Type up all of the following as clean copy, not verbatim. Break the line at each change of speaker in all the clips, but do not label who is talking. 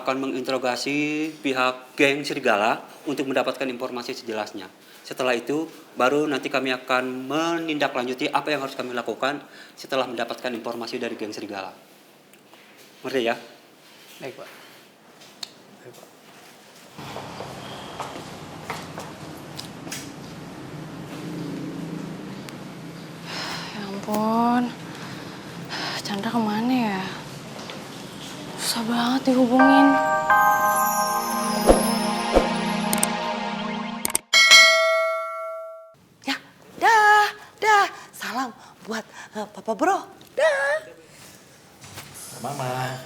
akan menginterogasi pihak geng serigala untuk mendapatkan informasi sejelasnya. Setelah itu, baru nanti kami akan menindaklanjuti apa yang harus kami lakukan setelah mendapatkan informasi dari geng serigala. Ngerti ya?
Baik, Pak. Baik, Pak.
Ya ampun, Chandra kemana ya? Susah banget dihubungin.
Ya, dah. Salam buat Papa Bro. Dah.
Mama.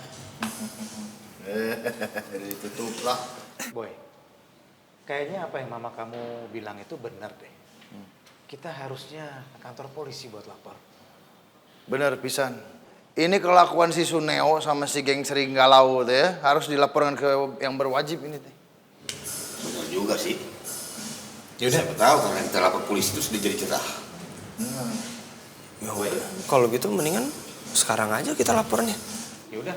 Ditutuplah. Boy, kayaknya apa yang mama kamu bilang itu benar deh. Kita harusnya ke kantor polisi buat lapor.
Bener pisan. Ini kelakuan si Suneo sama si geng Serigala tuh ya, harus dilaporkan ke yang berwajib ini teh.
Benar juga sih. Yaudah. Siapa tahu karena kita lapor polisi terus dia jadi cerah.
Ya udah, kalau gitu mendingan sekarang aja kita lapornya.
Ya udah,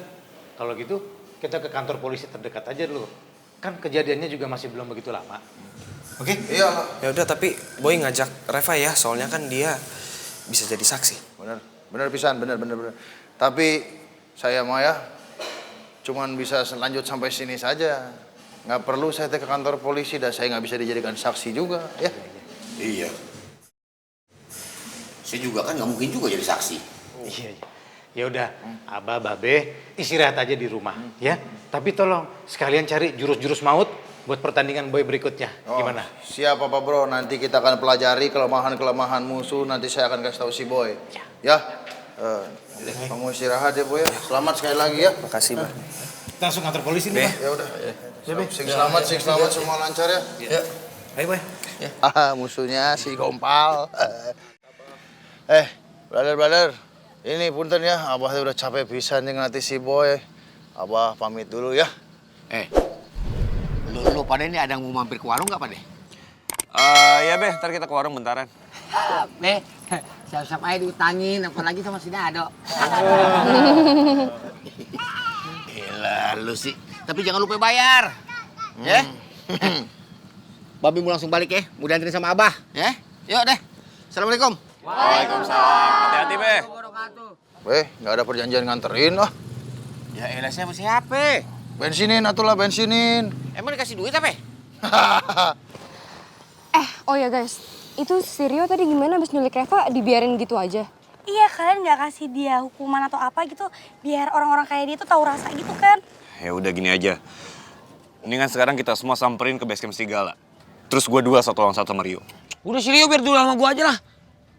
kalau gitu kita ke kantor polisi terdekat aja dulu. Kan kejadiannya juga masih belum begitu lama. Oke?
Iya.
Ya udah, tapi Boy ngajak Reva ya, soalnya kan dia bisa jadi saksi.
Bener pisan, bener. Tapi saya mah ya cuman bisa lanjut sampai sini saja. Nggak perlu saya ke kantor polisi dan saya nggak bisa dijadikan saksi juga ya.
Iya. Saya juga kan nggak mungkin juga jadi saksi.
Iya. Ya udah, Abah, Babe istirahat aja di rumah ya. Tapi tolong sekalian cari jurus-jurus maut buat pertandingan Boy berikutnya. Gimana?
Siap Papa Bro, nanti kita akan pelajari kelemahan-kelemahan musuh. Nanti saya akan kasih tahu si Boy. Ya. Kamu istirahat ya Boy ya. Selamat sekali lagi ya.
Makasih, Bang.
Kita langsung kantor polisi nih, Bang.
Ya udah. Sing selamat semua lancar ya.
Ya. Ayo, Boy.
Musuhnya si Gompal. Brother. Ini punten ya, Abah udah capek pisan nih nanti si Boy. Abah pamit dulu ya.
Lu pada ini ada yang mau mampir ke warung nggak pada?
Ya, Be, ntar kita ke warung bentaran.
Be, siap-siap aja diutangin, apalagi sama si Dado.
Gila lu sih. Tapi jangan lupa bayar. Ya? Babi mau langsung balik ya. Mau dianterin sama Abah. Ya? Yuk deh. Assalamualaikum.
Waalaikumsalam. Hati-hati, Be.
Nggak ada perjanjian nganterin lah.
Ya elah siapa?
Bensinin atulah bensinin.
Emang dikasih duit apa?
Oh ya guys, itu si Rio tadi gimana abis nyulik Reva dibiarin gitu aja?
Iya, kalian nggak kasih dia hukuman atau apa gitu, biar orang-orang kayak dia tuh tahu rasa gitu kan?
Ya udah gini aja. Mendingan sekarang kita semua samperin ke base camp Serigala. Terus gue duel 1-1 sama Rio.
Udah si Rio biar dulu sama gua aja lah.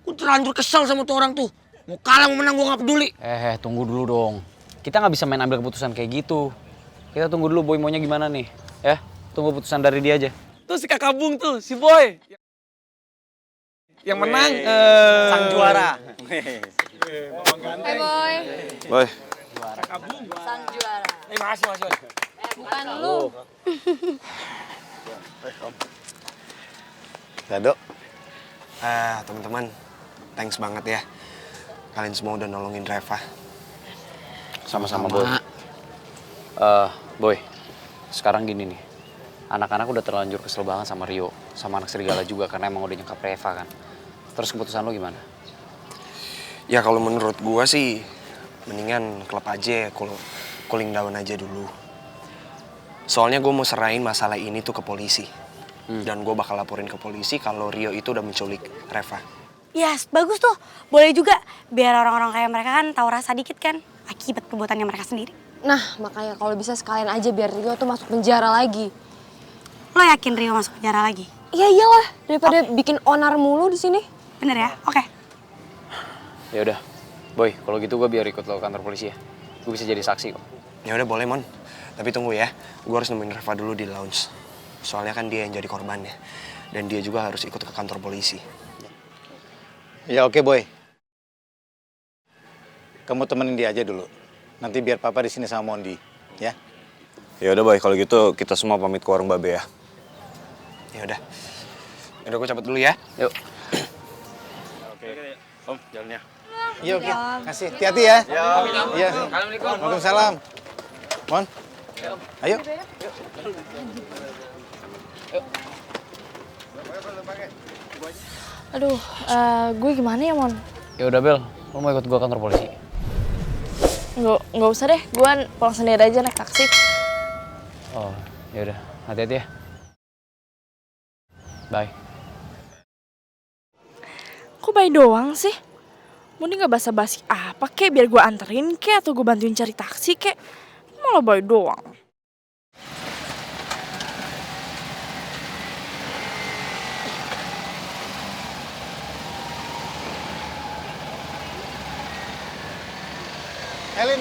Gua terlanjur kesel sama tuh orang tuh. Mau kalah mau menang gua nggak peduli.
Tunggu dulu dong. Kita nggak bisa main ambil keputusan kayak gitu. Kita tunggu dulu Boy maunya gimana nih. Ya, tunggu keputusan dari dia aja.
Tuh si Kakak Bung tuh, si Boy. Yang menang
sang juara.
Hai Boy.
Boy.
Sang juara.
Makasih, Mas.
Bukan lu.
Dado.
Teman-teman, thanks banget ya. Kalian semua udah nolongin Reva.
Sama-sama Boy. Boy, sekarang gini nih. Anak-anak udah terlanjur kesel banget sama Rio. Sama anak serigala juga karena emang udah nyekap Reva kan. Terus keputusan lo gimana?
Ya kalau menurut gua sih mendingan klub aja kalau cooling down aja dulu. Soalnya gue mau serahin masalah ini tuh ke polisi. Dan gue bakal laporin ke polisi kalau Rio itu udah menculik Reva.
Yes, bagus tuh. Boleh juga, biar orang-orang kayak mereka kan tahu rasa dikit kan, akibat perbuatannya mereka sendiri.
Nah, makanya kalau bisa sekalian aja biar Rio tuh masuk penjara lagi.
Lo yakin Rio masuk penjara lagi?
Iya iyalah, daripada bikin onar mulu di sini.
Bener ya? Oke.
Ya udah, Boy, kalau gitu gue biar ikut lo ke kantor polisi ya. Gue bisa jadi saksi kok.
Ya udah boleh Mon. Tapi tunggu ya, gue harus nemuin Reva dulu di lounge. Soalnya kan dia yang jadi korbannya. Dan dia juga harus ikut ke kantor polisi.
Ya oke Boy. Kamu temenin dia aja dulu. Nanti biar Papa di sini sama Mondi, ya.
Ya udah Boy, kalau gitu kita semua pamit ke warung Babe ya.
Ya udah. Udah gue cabut dulu ya.
Yuk.
Oke. Om, jalannya. Iya oke. Kasih. Hati-hati ya. Iya. Assalamualaikum. Waalaikumsalam. Mon. Ayo.
Aduh, gue gimana ya, Mon?
Ya udah Bel, lo mau ikut gua kantor polisi?
Nggak usah deh, gue pulang sendiri aja naik taksi.
Oh, ya udah, hati-hati ya. Bye.
Kok bayi doang sih? Mending nggak basa-basi apa kek, biar gue anterin kek atau gue bantuin cari taksi kek. Malah bayi doang.
Helen.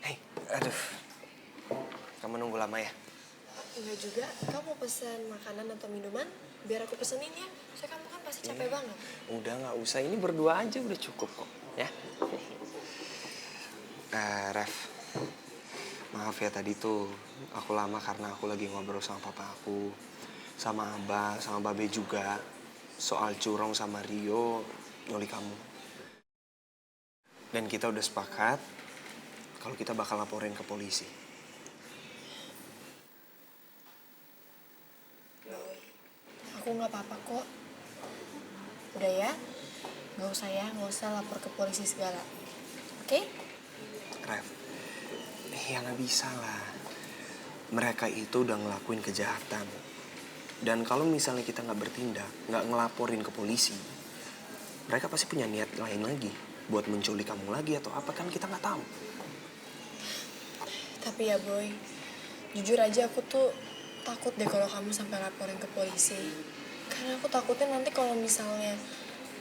Hei, aduh. Kamu nunggu lama ya?
Enggak juga, kamu mau pesen makanan atau minuman? Biar aku pesenin ya, soalnya kamu kan pasti capek banget.
Udah nggak usah, ini berdua aja udah cukup kok, ya. Ref, maaf ya tadi tuh aku lama karena aku lagi ngobrol sama papa aku, sama Abah, sama Babe juga soal Curong sama Rio nyulik kamu. Dan kita udah sepakat kalau kita bakal laporin ke polisi.
Aku nggak apa-apa kok. Udah ya, nggak usah lapor ke polisi segala. Oke?
Ref, ya nggak bisa lah. Mereka itu udah ngelakuin kejahatan. Dan kalau misalnya kita nggak bertindak, nggak ngelaporin ke polisi, mereka pasti punya niat lain lagi buat menculik kamu lagi atau apa, kan kita nggak tahu.
Tapi ya Boy, jujur aja aku tuh takut deh kalau kamu sampai laporin ke polisi. Karena aku takutnya nanti kalau misalnya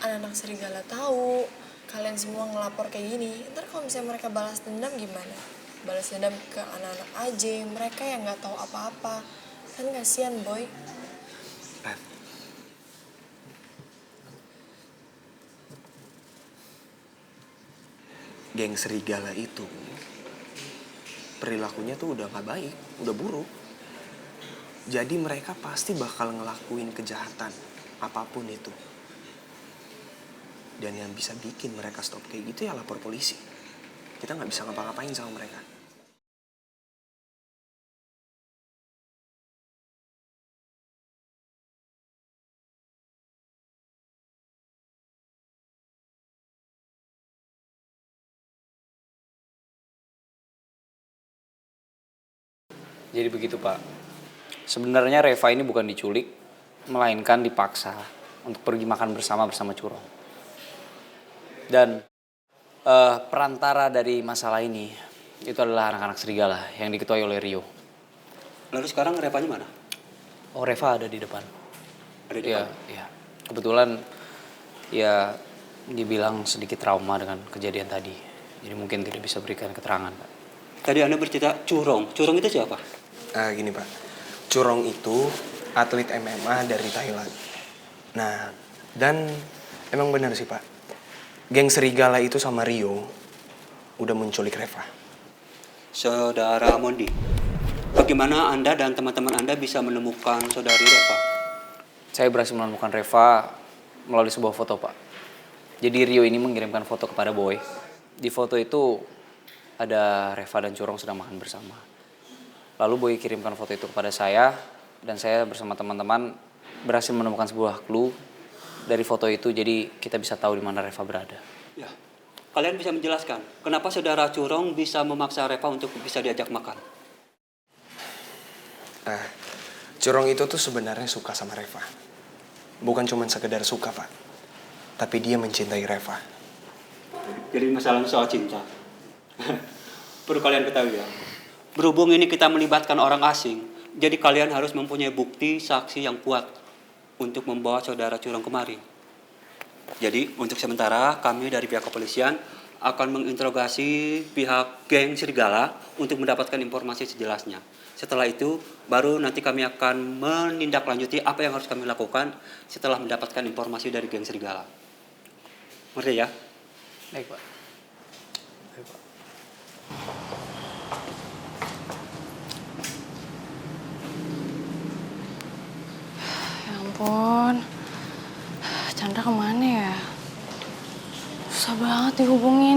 anak-anak serigala tahu kalian semua ngelapor kayak gini, ntar kalau misalnya mereka balas dendam gimana? Balas dendam ke anak-anak aja, mereka yang nggak tahu apa-apa. Kan kasihan Boy.
Ref, geng serigala itu perilakunya tuh udah nggak baik, udah buruk. Jadi mereka pasti bakal ngelakuin kejahatan apapun itu. Dan yang bisa bikin mereka stop kayak gitu ya lapor polisi. Kita nggak bisa ngapa-ngapain sama mereka.
Jadi begitu Pak. Sebenarnya Reva ini bukan diculik, melainkan dipaksa untuk pergi makan bersama Curong. Dan perantara dari masalah ini itu adalah anak-anak serigala yang diketuai oleh Rio.
Lalu sekarang Revanya mana?
Oh, Reva ada di depan.
Ada di depan?
Iya. Kebetulan ya dibilang sedikit trauma dengan kejadian tadi. Jadi mungkin tidak bisa berikan keterangan, Pak.
Tadi Anda bercerita Curong. Curong itu siapa?
Gini Pak, Curong itu atlet MMA dari Thailand. Nah, dan emang benar sih Pak, geng serigala itu sama Rio udah menculik Reva.
Saudara Mondi, bagaimana Anda dan teman-teman Anda bisa menemukan saudari Reva?
Saya berhasil menemukan Reva melalui sebuah foto, Pak. Jadi Rio ini mengirimkan foto kepada Boy. Di foto itu ada Reva dan Curong sedang makan bersama. Lalu Boy kirimkan foto itu kepada saya, dan saya bersama teman-teman berhasil menemukan sebuah clue dari foto itu, jadi kita bisa tahu di mana Reva berada.
Ya, kalian bisa menjelaskan kenapa saudara Curong bisa memaksa Reva untuk bisa diajak makan?
Curong itu tuh sebenarnya suka sama Reva. Bukan cuma sekedar suka Pak, tapi dia mencintai Reva.
Jadi masalahnya soal cinta. Perlu kalian ketahui ya. Berhubung ini kita melibatkan orang asing, jadi kalian harus mempunyai bukti saksi yang kuat untuk membawa saudara Curong kemari. Jadi untuk sementara kami dari pihak kepolisian akan menginterogasi pihak geng serigala untuk mendapatkan informasi sejelasnya. Setelah itu baru nanti kami akan menindaklanjuti apa yang harus kami lakukan setelah mendapatkan informasi dari geng serigala. Ngerti ya?
Baik, Pak.
ampun. Chandra kemana ya? Susah banget dihubungin.